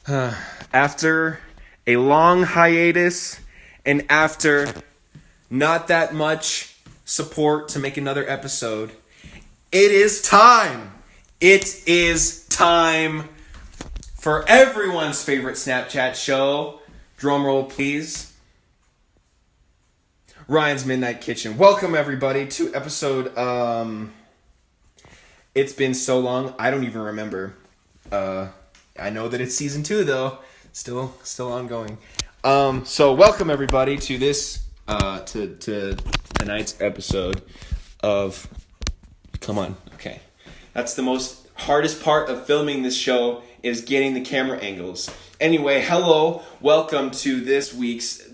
After a long hiatus and after not that much support to make another episode, it is time. It is time for everyone's favorite Snapchat show. Drumroll, please. Ryan's Midnight Kitchen. Welcome, everybody, to episode, it's been so long, I don't even remember. I know that it's season 2, though. Still ongoing. So welcome, everybody, to this, to tonight's episode of... Come on, okay. That's the most hardest part of filming this show, is getting the camera angles. Anyway, hello, welcome to today's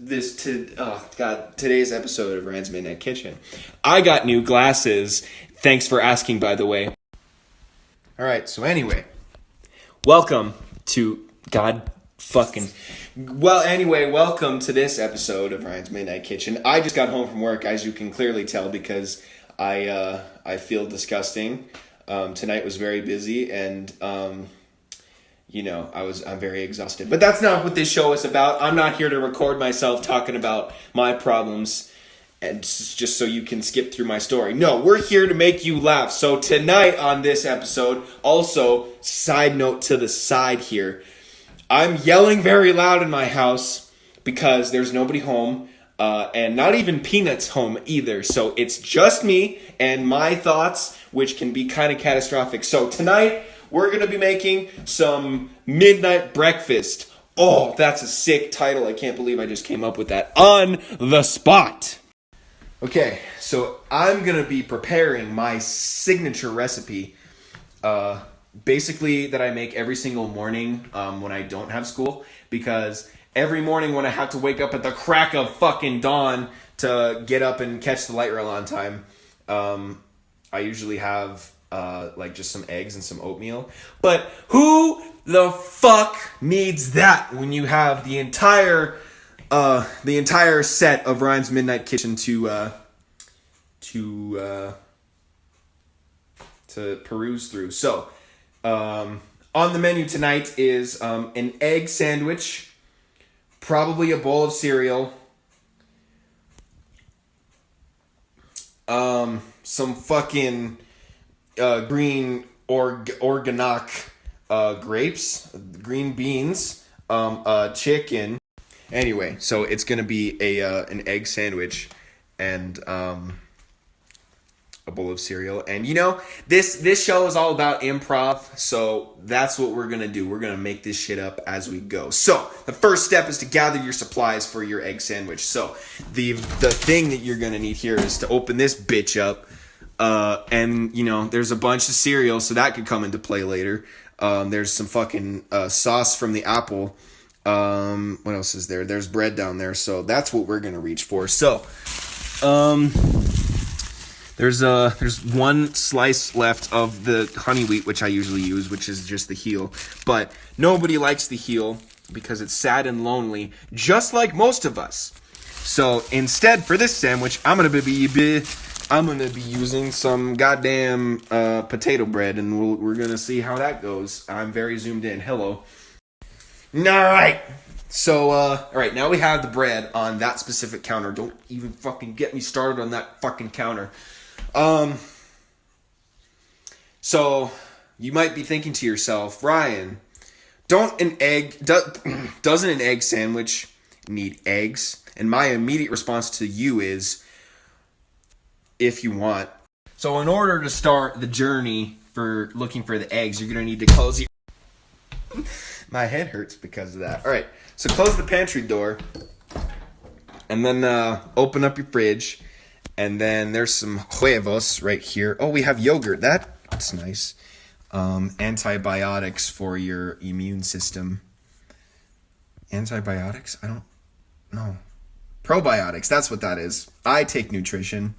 episode of Ryan's Midnight Kitchen. I got new glasses. Thanks for asking, by the way. Alright, so anyway, welcome to welcome to this episode of Ryan's Midnight Kitchen. I just got home from work, as you can clearly tell, because I feel disgusting. Tonight was very busy, and I'm very exhausted. But that's not what this show is about. I'm not here to record myself talking about my problems and just so you can skip through my story. No, we're here to make you laugh. So tonight on this episode, also, side note to the side here, I'm yelling very loud in my house because there's nobody home, and not even Peanuts home either. So it's just me and my thoughts, which can be kind of catastrophic. So tonight, we're going to be making some midnight breakfast. Oh, that's a sick title. I can't believe I just came up with that on the spot. Okay, so I'm going to be preparing my signature recipe, basically that I make every single morning when I don't have school, because every morning when I have to wake up at the crack of fucking dawn to get up and catch the light rail on time, I usually have just some eggs and some oatmeal. But who the fuck needs that when you have the entire set of Ryan's Midnight Kitchen to peruse through? So, on the menu tonight is an egg sandwich, probably a bowl of cereal, some fucking green organic grapes, green beans, chicken. Anyway, so it's gonna be an egg sandwich and a bowl of cereal. And this show is all about improv, so that's what we're gonna do. We're gonna make this shit up as we go. So the first step is to gather your supplies for your egg sandwich. So the thing that you're gonna need here is to open this bitch up. And there's a bunch of cereal, so that could come into play later. There's some fucking sauce from the Apple. What else is there? There's bread down there, so that's what we're gonna reach for. So, there's one slice left of the honey wheat, which I usually use, which is just the heel. But nobody likes the heel because it's sad and lonely, just like most of us. So instead, for this sandwich, I'm gonna be using some goddamn potato bread, and we're gonna see how that goes. I'm very zoomed in. Hello. All right. So, all right, now we have the bread on that specific counter. Don't even fucking get me started on that fucking counter. So you might be thinking to yourself, Ryan, doesn't an egg sandwich need eggs? And my immediate response to you is, if you want. So in order to start the journey for looking for the eggs, you're going to need to close your... My head hurts because of that. All right, so close the pantry door, and then open up your fridge, and then there's some huevos right here. Oh, we have yogurt. That's nice. Antibiotics for your immune system. Antibiotics? I don't know. Probiotics, that's what that is. I take nutrition.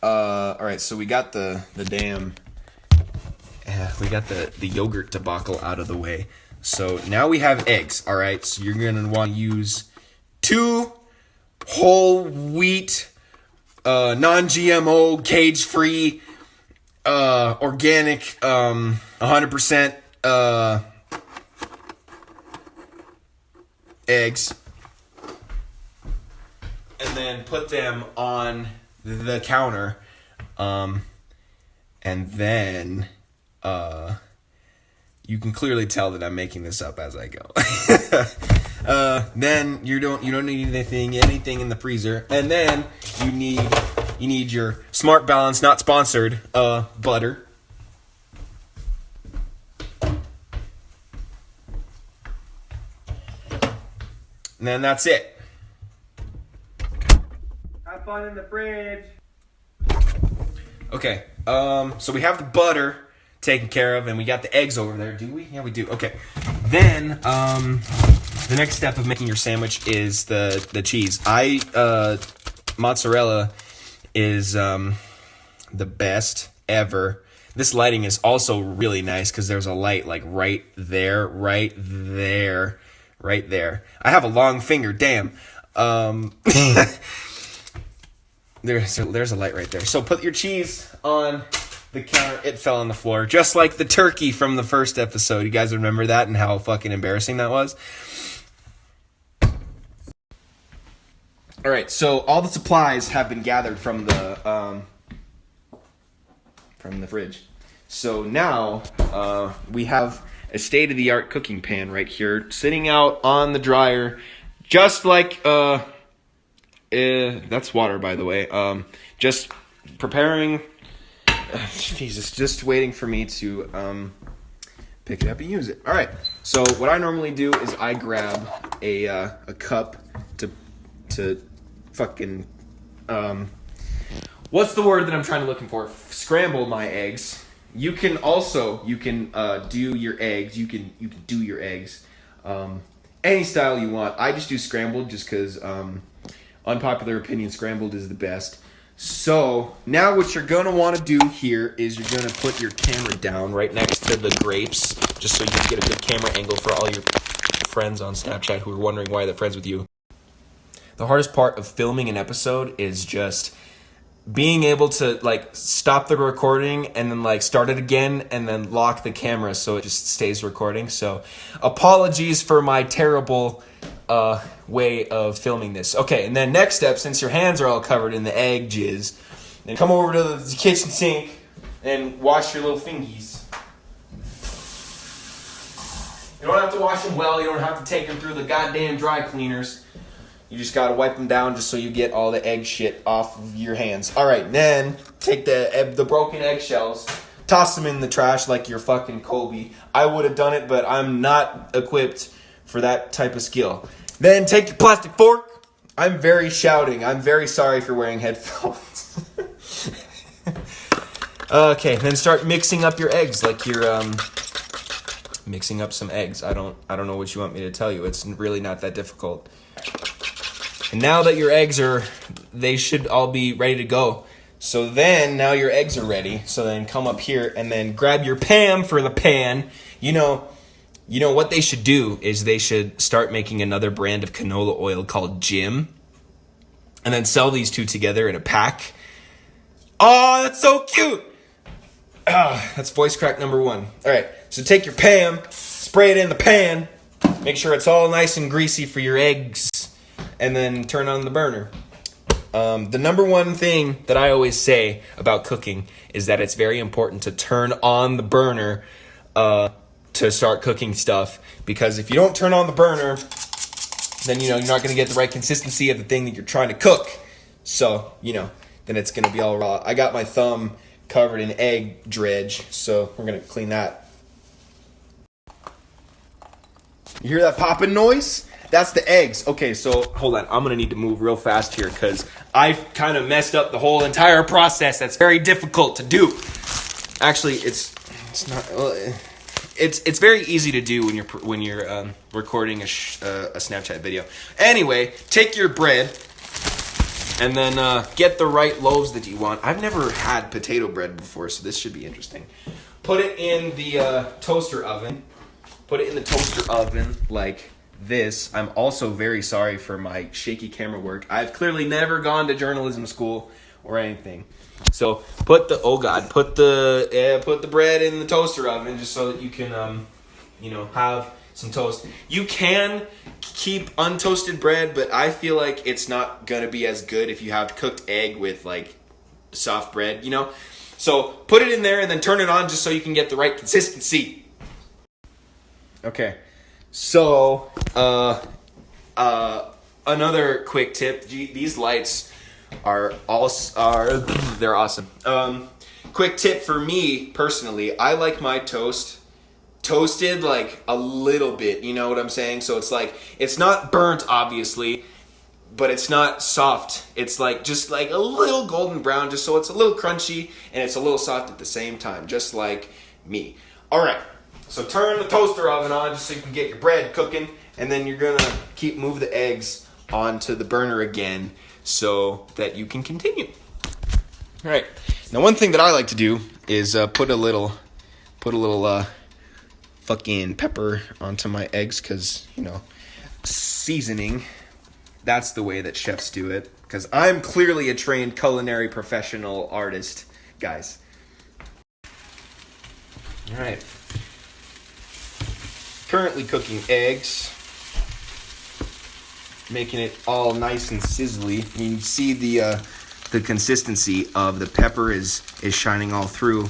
All right, so we got the yogurt debacle out of the way. So now we have eggs, all right? So you're going to want to use 2 whole wheat, non-GMO, cage-free, organic, 100% eggs and then put them on the counter. And then you can clearly tell that I'm making this up as I go. Then you don't need anything in the freezer. And then you need your Smart Balance, not sponsored, butter. And then that's it. Have fun in the fridge. Okay, so we have the butter taken care of, and we got the eggs over there. Do we? Yeah, we do. Okay. Then, the next step of making your sandwich is the cheese. Mozzarella is the best ever. This lighting is also really nice because there's a light like right there. I have a long finger, damn. There's a light right there. So put your cheese on the counter. It fell on the floor, just like the turkey from the first episode. You guys remember that and how fucking embarrassing that was? All right, so all the supplies have been gathered from the fridge. So now we have a state-of-the-art cooking pan right here, sitting out on the dryer, just like that's water, by the way. Just preparing. Jesus, just waiting for me to pick it up and use it. All right. So what I normally do is I grab a cup to fucking what's the word that I'm looking for? Scramble my eggs. You can do your eggs. You can do your eggs any style you want. I just do scrambled just because unpopular opinion, scrambled is the best. So now what you're going to want to do here is you're going to put your camera down right next to the grapes, just so you can get a good camera angle for all your friends on Snapchat who are wondering why they're friends with you. The hardest part of filming an episode is just being able to stop the recording and then start it again and then lock the camera so it just stays recording. So apologies for my terrible way of filming this. Okay, and then next step, since your hands are all covered in the egg jizz, then come over to the kitchen sink and wash your little fingies. You don't have to wash them well. You don't have to take them through the goddamn dry cleaners. You just gotta wipe them down just so you get all the egg shit off of your hands. All right, then take the broken eggshells, toss them in the trash like you're fucking Kobe. I would have done it, but I'm not equipped for that type of skill. Then take your plastic fork. I'm very shouting. I'm very sorry for wearing headphones. Okay, then start mixing up your eggs like you're mixing up some eggs. I don't know what you want me to tell you. It's really not that difficult. And now that your eggs they should all be ready to go. So then, now your eggs are ready. So then come up here and then grab your Pam for the pan. You know what they should do is they should start making another brand of canola oil called Jim. And then sell these two together in a pack. Oh, that's so cute. That's voice crack number 1. All right, so take your Pam, spray it in the pan. Make sure it's all nice and greasy for your eggs. And then turn on the burner. The number one thing that I always say about cooking is that it's very important to turn on the burner to start cooking stuff. Because if you don't turn on the burner, then you're not going to get the right consistency of the thing that you're trying to cook. So, then it's going to be all raw. I got my thumb covered in egg dredge, so we're going to clean that. You hear that popping noise? That's the eggs. Okay, so hold on. I'm going to need to move real fast here because I've kind of messed up the whole entire process. That's very difficult to do. Actually, it's not. It's very easy to do when you're recording a Snapchat video. Anyway, take your bread and then get the right loaves that you want. I've never had potato bread before, so this should be interesting. Put it in the toaster oven. Put it in the toaster oven like this. I'm also very sorry for my shaky camera work. I've clearly never gone to journalism school or anything. So put the bread in the toaster oven just so that you can have some toast. You can keep untoasted bread, but I feel like it's not gonna be as good if you have cooked egg with like soft bread, you know? So put it in there and then turn it on just so you can get the right consistency. Okay. So, another quick tip. These lights they're awesome. Quick tip for me personally, I like my toast toasted like a little bit, you know what I'm saying? So it's like, it's not burnt obviously, but it's not soft. It's like just like a little golden brown, just so it's a little crunchy and it's a little soft at the same time, just like me. All right, so turn the toaster oven on just so you can get your bread cooking, and then you're gonna move the eggs onto the burner again so that you can continue. All right, now one thing that I like to do is put a little fucking pepper onto my eggs, because, you know, seasoning, that's the way that chefs do it, because I'm clearly a trained culinary professional artist, guys. All right. Currently cooking eggs, making it all nice and sizzly. You can see the consistency of the pepper is shining all through.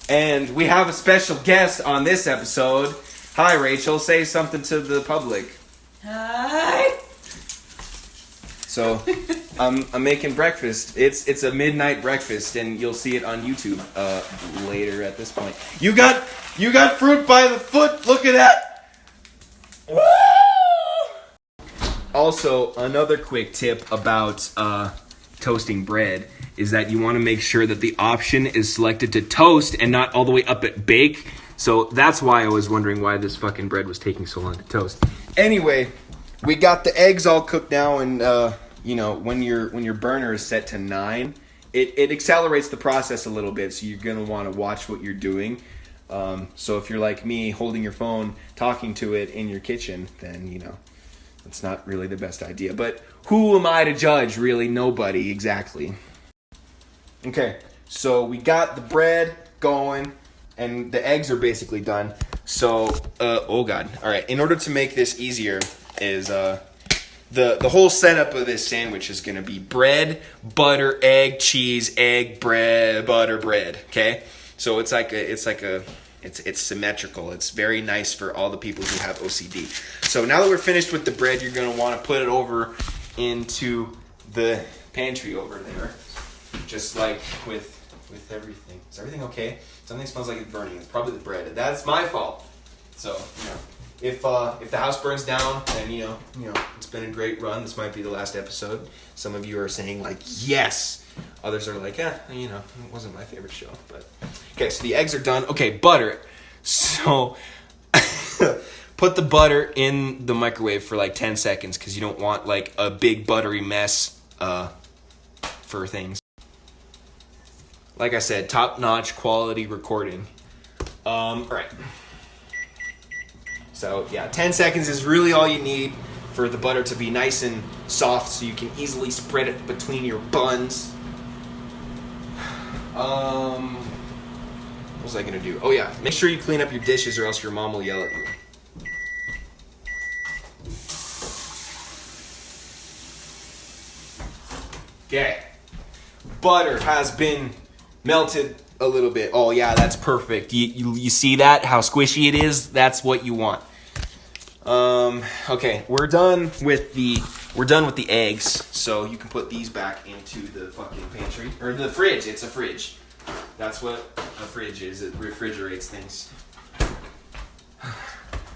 And we have a special guest on this episode. Hi, Rachel. Say something to the public. Hi. So, I'm making breakfast. It's a midnight breakfast, and you'll see it on YouTube later. At this point, you got fruit by the foot. Look at that. Woo! Also, another quick tip about toasting bread is that you want to make sure that the option is selected to toast and not all the way up at bake. So that's why I was wondering why this fucking bread was taking so long to toast. Anyway, we got the eggs all cooked now, and you know, when your burner is set to 9, it accelerates the process a little bit, so you're gonna want to watch what you're doing. So if you're like me, holding your phone, talking to it in your kitchen, then, you know, it's not really the best idea. But who am I to judge? Really, nobody, exactly. Okay, so we got the bread going, and the eggs are basically done. So, oh god. All right, in order to make this easier is the whole setup of this sandwich is going to be bread, butter, egg, cheese, egg, bread, butter, bread, okay? So it's symmetrical. It's very nice for all the people who have OCD. So now that we're finished with the bread, you're going to want to put it over into the pantry over there. Just like with everything. Is everything okay? Something smells like it's burning. It's probably the bread. That's my fault. So, you know, if the house burns down, then you know, it's been a great run. This might be the last episode. Some of you are saying like, yes. Others are like, you know, it wasn't my favorite show. But okay, so the eggs are done. Okay, butter. So put the butter in the microwave for like 10 seconds because you don't want like a big buttery mess for things. Like I said, top-notch quality recording. All right. So, yeah, 10 seconds is really all you need for the butter to be nice and soft so you can easily spread it between your buns. What was I going to do? Oh, yeah. Make sure you clean up your dishes or else your mom will yell at you. Okay. Butter has been melted a little bit. Oh yeah, that's perfect. You see that? How squishy it is? That's what you want. Okay, we're done with the eggs. So you can put these back into the fucking pantry or the fridge. It's a fridge. That's what a fridge is. It refrigerates things.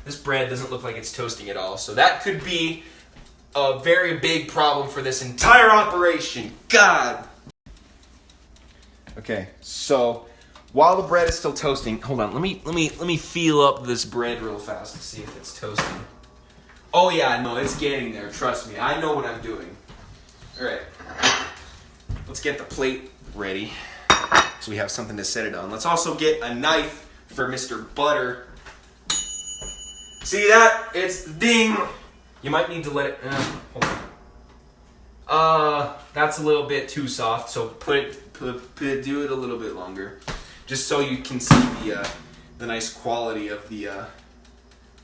This bread doesn't look like it's toasting at all. So that could be a very big problem for this entire operation. God. Okay, so while the bread is still toasting, hold on. Let me feel up this bread real fast to see if it's toasting. Oh yeah, no, it's getting there. Trust me, I know what I'm doing. All right, let's get the plate ready so we have something to set it on. Let's also get a knife for Mr. Butter. See that? It's the ding. You might need to let it. Hold on. That's a little bit too soft, so do it a little bit longer, just so you can see the nice quality of the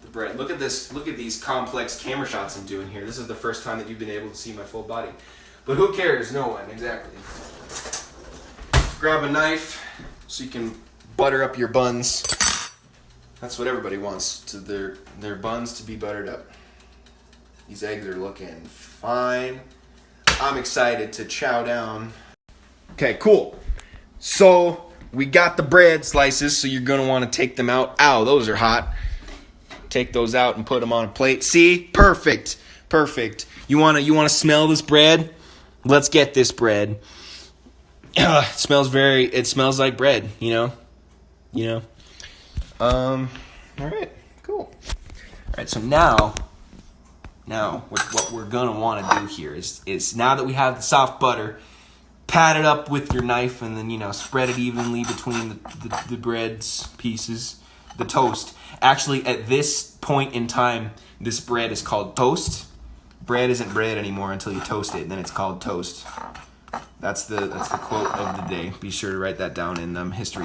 the bread. Look at this. Look at these complex camera shots I'm doing here. This is the first time that you've been able to see my full body. But who cares? No one, exactly. Grab a knife so you can butter up your buns. That's what everybody wants, to their buns to be buttered up. These eggs are looking fine. I'm excited to chow down. Okay, cool. So we got the bread slices, so you're gonna want to take them out. Ow, those are hot. Take those out and put them on a plate. See? Perfect. Perfect. You wanna smell this bread? Let's get this bread. It smells like bread, you know? All right, cool. All right, so now what we're gonna want to do here is now that we have the soft butter, pat it up with your knife and then spread it evenly between the bread's pieces, the toast. Actually, at this point in time, this bread is called toast. Bread isn't bread anymore until you toast it, and then it's called toast. That's the quote of the day. Be sure to write that down in history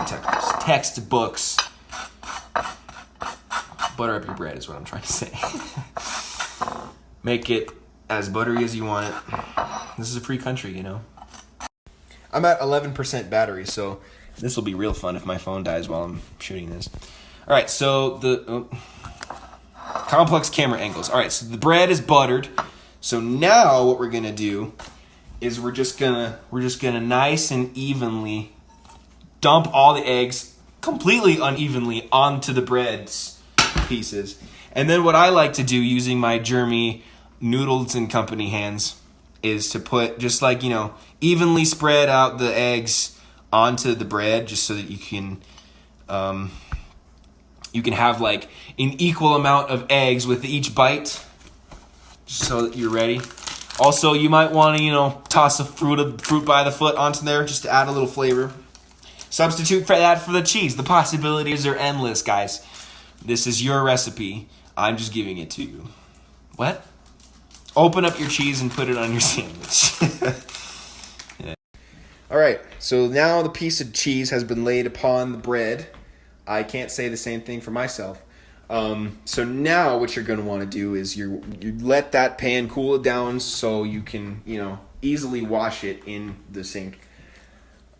textbooks. Butter up your bread is what I'm trying to say. Make it as buttery as you want it. This is a free country, I'm at 11% battery, so this will be real fun if my phone dies while I'm shooting this. All right, so the complex camera angles. All right, so the bread is buttered. So now what we're gonna do is we're just gonna nice and evenly dump all the eggs completely unevenly onto the bread's pieces. And then what I like to do using my Jeremy Noodles and Company hands is to put just evenly spread out the eggs onto the bread just so that you can have an equal amount of eggs with each bite just so that you're ready. Also, you might want to, toss a fruit by the foot onto there just to add a little flavor. Substitute for that for the cheese. The possibilities are endless, guys. This is your recipe. I'm just giving it to you. What? Open up your cheese and put it on your sandwich. Yeah. All right, so now the piece of cheese has been laid upon the bread. I can't say the same thing for myself. So now what you're going to want to do is you let that pan cool it down so you can, easily wash it in the sink.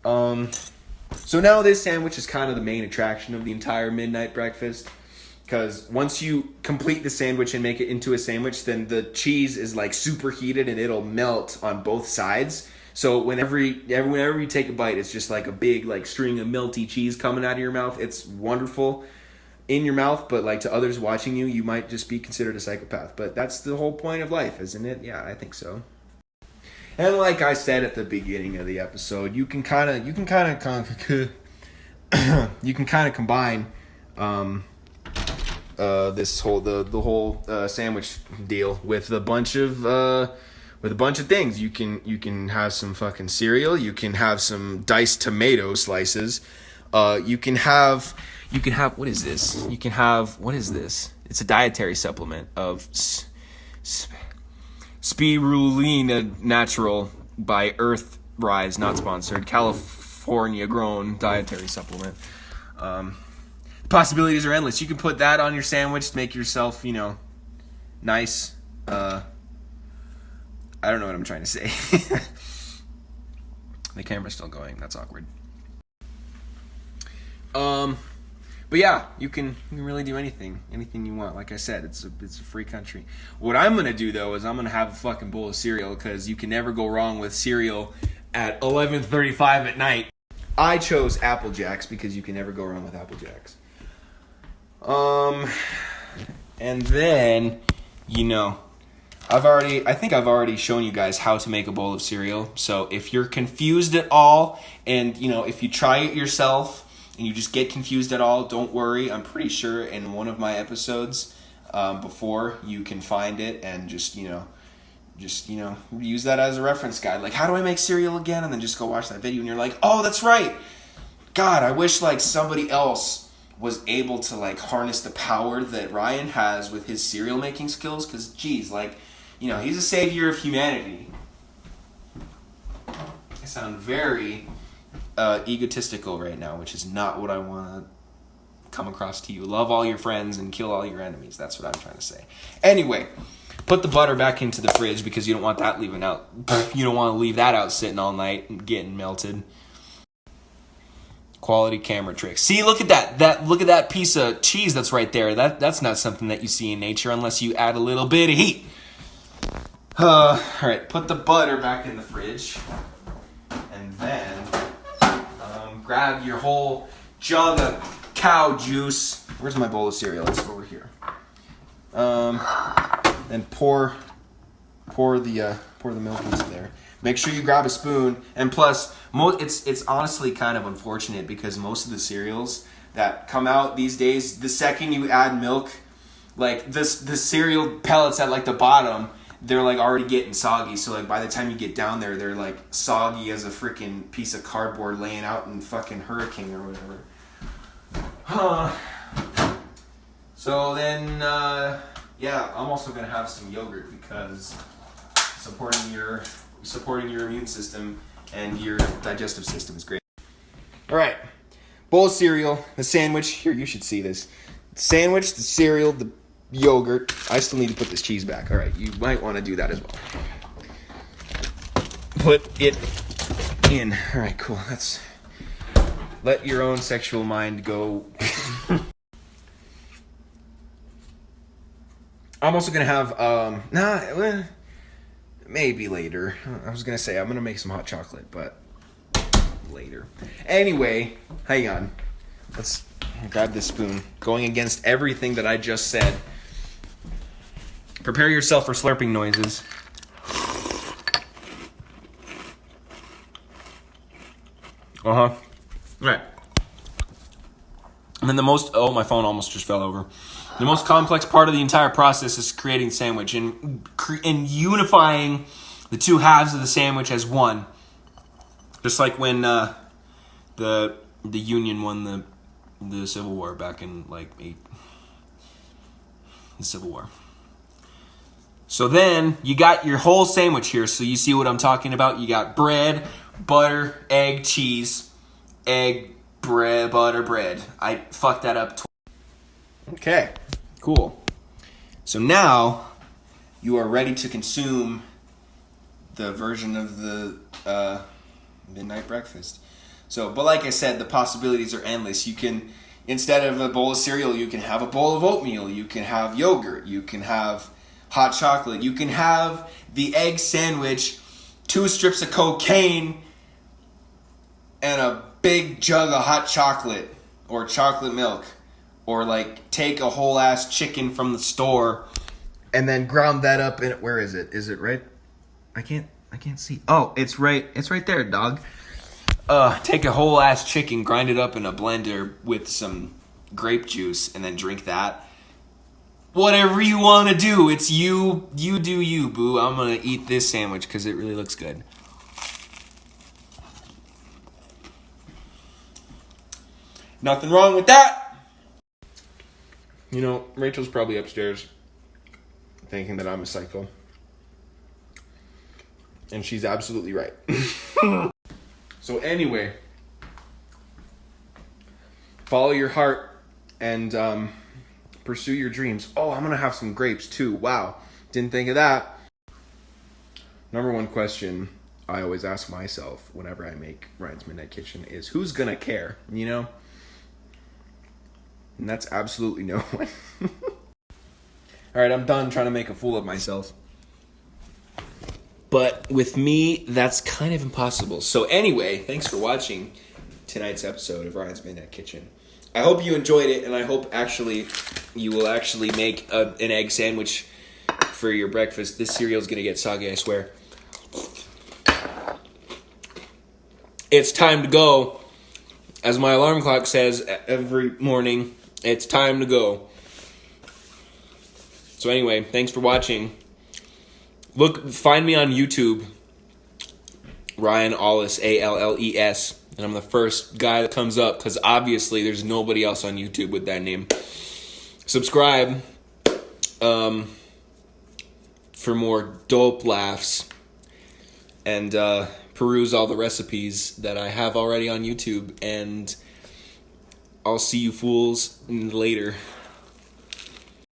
So now this sandwich is kind of the main attraction of the entire midnight breakfast. Because once you complete the sandwich and make it into a sandwich, then the cheese is super heated and it'll melt on both sides. So whenever you take a bite, it's just like a big string of melty cheese coming out of your mouth. It's wonderful in your mouth, but to others watching you, you might just be considered a psychopath. But that's the whole point of life, isn't it? Yeah, I think so. And like I said at the beginning of the episode, you can kind of combine this whole sandwich deal with a bunch of things. You can have some fucking cereal. You can have some diced tomato slices. You can have what is this? What is this? It's a dietary supplement of Spirulina Natural by Earthrise, not sponsored. California grown dietary supplement. Possibilities are endless. You can put that on your sandwich to make yourself, nice. I don't know what I'm trying to say. The camera's still going. That's awkward. But yeah, you can really do anything you want. Like I said, it's a free country. What I'm gonna do though is I'm gonna have a fucking bowl of cereal because you can never go wrong with cereal at 11:35 at night. I chose Apple Jacks because you can never go wrong with Apple Jacks. And then, I think I've already shown you guys how to make a bowl of cereal. So if you're confused at all, and if you try it yourself and you just get confused at all, don't worry. I'm pretty sure in one of my episodes before you can find it and just use that as a reference guide. Like, how do I make cereal again? And then just go watch that video and you're like, oh, that's right. God, I wish somebody else was able to harness the power that Ryan has with his cereal making skills. Because, geez, he's a savior of humanity. I sound very egotistical right now, which is not what I want to come across to you. Love all your friends and kill all your enemies. That's what I'm trying to say. Anyway, put the butter back into the fridge because you don't want that leaving out. You don't want to leave that out sitting all night and getting melted. Quality camera tricks. See, look at that. Look at that piece of cheese that's right there. That's not something that you see in nature unless you add a little bit of heat. All right, put the butter back in the fridge, and then grab your whole jug of cow juice. Where's my bowl of cereal? It's over here. And pour the milk into there. Make sure you grab a spoon. And plus, it's honestly kind of unfortunate because most of the cereals that come out these days, the second you add milk, like the cereal pellets at like the bottom, they're like already getting soggy. So like by the time you get down there, they're like soggy as a freaking piece of cardboard laying out in fucking hurricane or whatever. So then, yeah, I'm also gonna have some yogurt because supporting your immune system and your digestive system is great. All right, bowl of cereal, the sandwich. Here, you should see this. Sandwich, the cereal, the yogurt. I still need to put this cheese back. All right, you might want to do that as well. Put it in. All right, cool. Let your own sexual mind go. I'm also gonna have maybe later. I was gonna say I'm gonna make some hot chocolate, but later. Anyway, hang on. Let's grab this spoon. Going against everything that I just said. Prepare yourself for slurping noises. Right. And then my phone almost just fell over. The most complex part of the entire process is creating the sandwich and unifying the two halves of the sandwich as one. Just like when the Union won the Civil War back in the Civil War. So then you got your whole sandwich here. So you see what I'm talking about? You got bread, butter, egg, cheese, egg, bread, butter, bread. I fucked that up. Okay, cool. So now you are ready to consume the version of the midnight breakfast. But like I said, the possibilities are endless. You can, instead of a bowl of cereal, you can have a bowl of oatmeal. You can have yogurt. You can have hot chocolate. You can have the egg sandwich, 2 strips of cocaine, and a big jug of hot chocolate or chocolate milk. Or like take a whole ass chicken from the store and then ground that up in it. Where is it? Is it right? I can't see. Oh, it's right there, dog. Take a whole ass chicken, grind it up in a blender with some grape juice, and then drink that. Whatever you want to do, it's you. You do you, boo. I'm gonna eat this sandwich because it really looks good. Nothing wrong with that. You know, Rachel's probably upstairs thinking that I'm a psycho. And she's absolutely right. So anyway, follow your heart and pursue your dreams. Oh, I'm going to have some grapes too. Wow. Didn't think of that. Number one question I always ask myself whenever I make Ryan's Midnight Kitchen is, who's going to care? You know? And that's absolutely no one. Alright, I'm done trying to make a fool of myself. But with me, that's kind of impossible. So anyway, thanks for watching tonight's episode of Ryan's Midnight Kitchen. I hope you enjoyed it, and I hope you will actually make an egg sandwich for your breakfast. This cereal's going to get soggy, I swear. It's time to go. As my alarm clock says every morning, it's time to go. So anyway, thanks for watching. Find me on YouTube, Ryan Alles, Alles, and I'm the first guy that comes up because obviously there's nobody else on YouTube with that name. Subscribe for more dope laughs and peruse all the recipes that I have already on YouTube and I'll see you fools later.